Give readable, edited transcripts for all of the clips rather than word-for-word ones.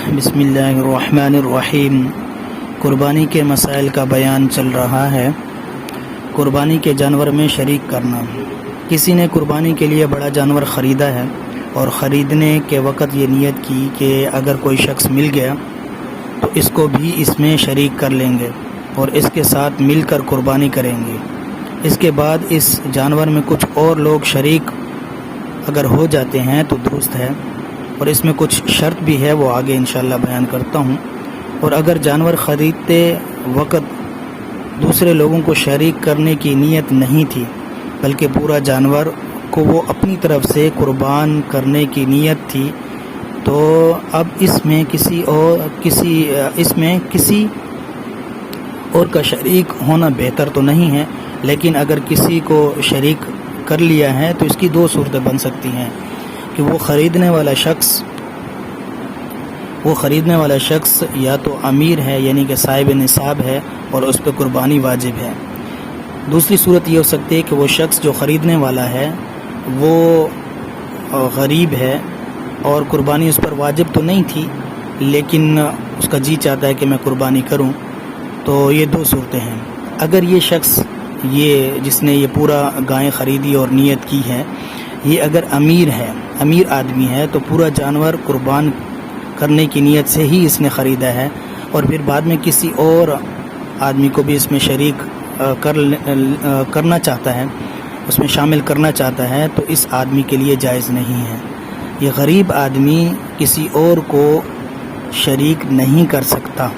بسم اللہ الرحمن الرحیم۔ قربانی کے مسائل کا بیان چل رہا ہے۔ قربانی کے جانور میں شریک کرنا۔ کسی نے قربانی کے لیے بڑا جانور خریدا ہے اور خریدنے کے وقت یہ نیت کی کہ اگر کوئی شخص مل گیا تو اس کو بھی اس میں شریک کر لیں گے اور اس کے ساتھ مل کر قربانی کریں گے۔ اس کے بعد اس جانور میں کچھ اور لوگ شریک اگر ہو جاتے ہیں تو درست ہے، اور اس میں کچھ شرط بھی ہے، وہ آگے انشاءاللہ بیان کرتا ہوں۔ اور اگر جانور خریدتے وقت دوسرے لوگوں کو شریک کرنے کی نیت نہیں تھی بلکہ پورا جانور کو وہ اپنی طرف سے قربان کرنے کی نیت تھی، تو اب اس میں کسی اور کا شریک ہونا بہتر تو نہیں ہے، لیکن اگر کسی کو شریک کر لیا ہے تو اس کی دو صورتیں بن سکتی ہیں کہ وہ خریدنے والا شخص یا تو امیر ہے یعنی کہ صاحب نصاب ہے اور اس پہ قربانی واجب ہے۔ دوسری صورت یہ ہو سکتی ہے کہ وہ شخص جو خریدنے والا ہے وہ غریب ہے اور قربانی اس پر واجب تو نہیں تھی لیکن اس کا جی چاہتا ہے کہ میں قربانی کروں، تو یہ دو صورتیں ہیں۔ اگر یہ شخص جس نے یہ پورا گائے خریدی اور نیت کی ہے، یہ اگر امیر آدمی ہے تو پورا جانور قربان کرنے کی نیت سے ہی اس نے خریدا ہے، اور پھر بعد میں کسی اور آدمی کو بھی اس میں شریک کرنا چاہتا ہے، اس میں شامل کرنا چاہتا ہے، تو اس آدمی کے لیے جائز نہیں ہے۔ یہ غریب آدمی کسی اور کو شریک نہیں کر سکتا۔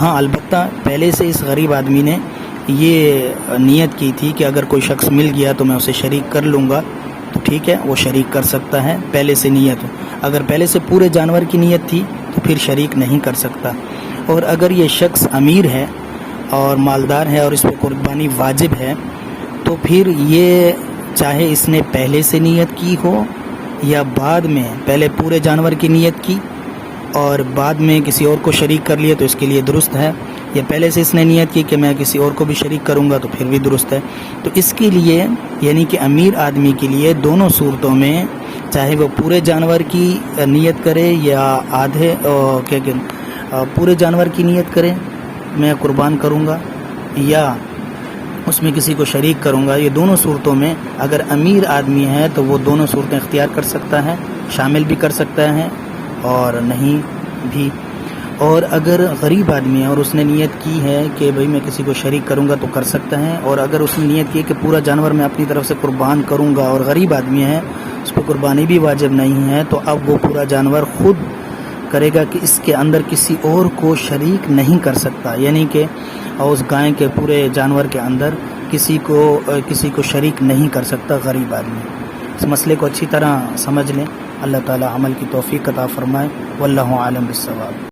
ہاں، البتہ پہلے سے اس غریب آدمی نے یہ نیت کی تھی کہ اگر کوئی شخص مل گیا تو میں اسے شریک کر لوں گا، تو ٹھیک ہے، وہ شریک کر سکتا ہے، پہلے سے نیت ہو۔ اگر پہلے سے پورے جانور کی نیت تھی تو پھر شریک نہیں کر سکتا۔ اور اگر یہ شخص امیر ہے اور مالدار ہے اور اس پہ قربانی واجب ہے، تو پھر یہ چاہے اس نے پہلے سے نیت کی ہو یا بعد میں، پہلے پورے جانور کی نیت کی اور بعد میں کسی اور کو شریک کر لیا تو اس کے لیے درست ہے، یا پہلے سے اس نے نیت کی کہ میں کسی اور کو بھی شریک کروں گا تو پھر بھی درست ہے۔ تو اس کے لیے یعنی کہ امیر آدمی کے لیے دونوں صورتوں میں، چاہے وہ پورے جانور کی نیت کرے یا پورے جانور کی نیت کرے میں قربان کروں گا یا اس میں کسی کو شریک کروں گا، یہ دونوں صورتوں میں اگر امیر آدمی ہے تو وہ دونوں صورتیں اختیار کر سکتا ہے، شامل بھی کر سکتا ہے اور نہیں بھی۔ اور اگر غریب آدمی ہے اور اس نے نیت کی ہے کہ بھئی میں کسی کو شریک کروں گا تو کر سکتا ہے، اور اگر اس نے نیت کی ہے کہ پورا جانور میں اپنی طرف سے قربان کروں گا اور غریب آدمی ہے، اس پہ قربانی بھی واجب نہیں ہے، تو اب وہ پورا جانور خود کرے گا کہ اس کے اندر کسی اور کو شریک نہیں کر سکتا، یعنی کہ اس گائے کے پورے جانور کے اندر کسی کو شریک نہیں کر سکتا غریب آدمی۔ اس مسئلے کو اچھی طرح سمجھ لیں۔ اللہ تعالی عمل کی توفیق عطا فرمائے۔ واللہ عالم بالصواب۔